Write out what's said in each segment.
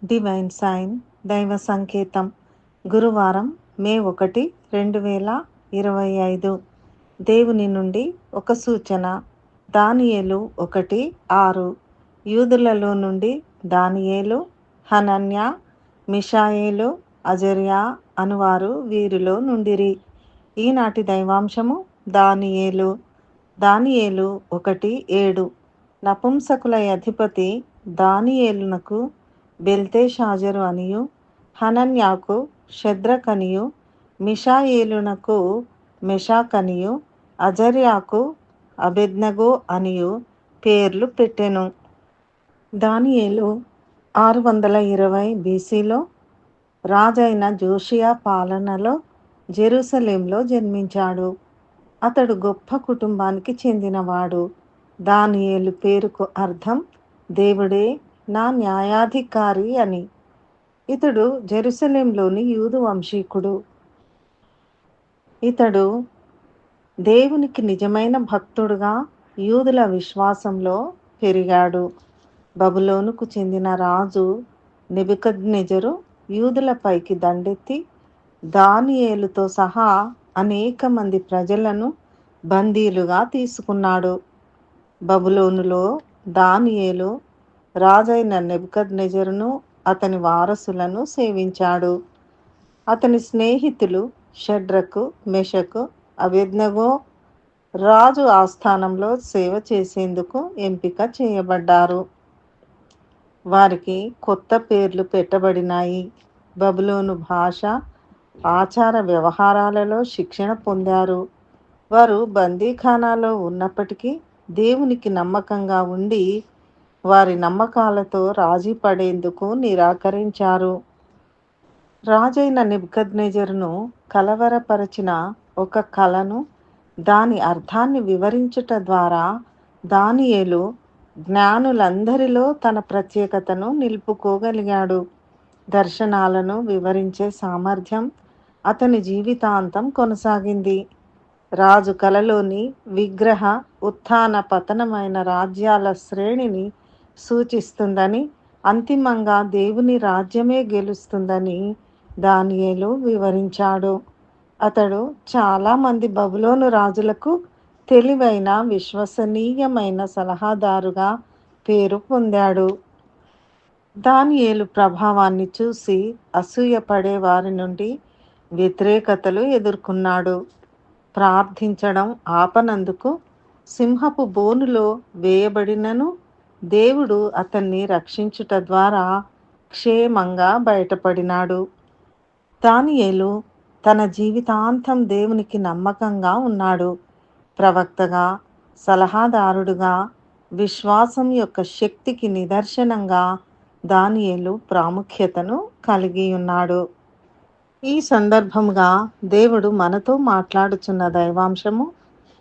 Divine sign దైవ సంకేతం గురువారం మే 1, 2025. దేవుని నుండి ఒక సూచన. దానియేలు 1:6. యూదులలో నుండి దానియేలు, హనన్యా, మిషాయేలు, అజర్యా అనువారు వీరిలో నుండిరి. ఈనాటి దైవాంశము దానియేలు 1:7. నపుంసకుల అధిపతి దానియేలునకు బెల్తెషాజరు అనియు, హనన్యాకు షద్రకనియు, మిషాయేలునకు మెషాకనియు, అజర్యాకు అబేద్నెగో అనియు పేర్లు పెట్టెను. దానియేలు 620 బీసీలో రాజైన జోషియా పాలనలో జెరూసలేంలో జన్మించాడు. అతడు గొప్ప కుటుంబానికి చెందినవాడు. దానియేలు పేరుకు అర్థం దేవుడే నా న్యాయాధికారి అని. ఇతడు జెరూసలేంలోని యూదు వంశీకుడు. ఇతడు దేవునికి నిజమైన భక్తుడుగా యూదుల విశ్వాసంలో పెరిగాడు. బబులోనుకు చెందిన రాజు నెబుకద్నెజరు యూదులపైకి దండెత్తి దానియేలుతో సహా అనేక మంది ప్రజలను బందీలుగా తీసుకున్నాడు. బబులోనులో దానియేలు రాజైన నెబుకద్నెజరును అతని వారసులను సేవించాడు. అతని స్నేహితులు షడ్రకు, మెషకు, అబేద్నెగో రాజు ఆస్థానంలో సేవ చేసేందుకు ఎంపిక చేయబడ్డారు. వారికి కొత్త పేర్లు పెట్టబడినాయి. బబులోను భాష, ఆచార వ్యవహారాలలో శిక్షణ పొందారు. వారు బందీఖానాలో ఉన్నప్పటికీ దేవునికి నమ్మకంగా ఉండి వారి నమ్మకాలతో రాజీ పడేందుకు నిరాకరించారు. రాజైన నెబుకద్నెజరును కలవరపరచిన ఒక కలను, దాని అర్థాన్ని వివరించుట ద్వారా దానియేలు జ్ఞానులందరిలో తన ప్రత్యేకతను నిలుపుకోగలిగాడు. దర్శనాలను వివరించే సామర్థ్యం అతని జీవితాంతం కొనసాగింది. రాజు కలలోని విగ్రహ ఉత్థాన పతనమైన రాజ్యాల శ్రేణిని సూచిస్తుందని, అంతిమంగా దేవుని రాజ్యమే గెలుస్తుందని దానియేలు వివరించాడు. అతడు చాలామంది బబులోను రాజులకు తెలివైన, విశ్వసనీయమైన సలహాదారుగా పేరు పొందాడు. దానియేలు ప్రభావాన్ని చూసి అసూయపడే వారి నుండి వ్యతిరేకతలు ఎదుర్కొన్నాడు. ప్రార్థించడం ఆపనందుకు సింహపు బోనులో వేయబడినను దేవుడు అతన్ని రక్షించుట ద్వారా క్షేమంగా బయటపడినాడు. దానియేలు తన జీవితాంతం దేవునికి నమ్మకంగా ఉన్నాడు. ప్రవక్తగా, సలహాదారుడుగా, విశ్వాసం యొక్క శక్తికి నిదర్శనంగా దానియేలు ప్రాముఖ్యతను కలిగి ఉన్నాడు. ఈ సందర్భంగా దేవుడు మనతో మాట్లాడుచున్న దైవాంశము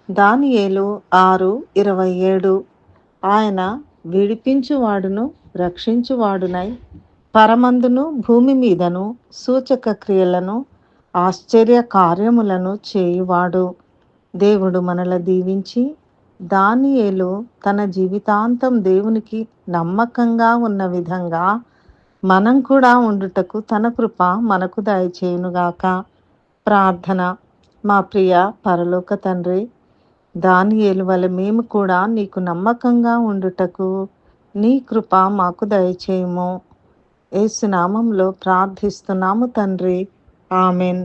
దానియేలు 6:27. ఆయన విడిపించువాడును రక్షించువాడునై పరమందును భూమి మీదను సూచక క్రియలను ఆశ్చర్య కార్యములను చేయువాడు. దేవుడు మనల దీవించి దానియేలు తన జీవితాంతం దేవునికి నమ్మకంగా ఉన్న విధంగా మనం కూడా ఉండుటకు తన కృప మనకు దయచేయునుగాక. ప్రార్థన. మా ప్రియ పరలోక తండ్రి, దానియేలు వలె మేము కూడా నీకు నమ్మకంగా ఉండుటకు నీ కృప మాకు దయచేయుము. యేసు నామములో ప్రార్థిస్తున్నాము తండ్రి. ఆమెన్.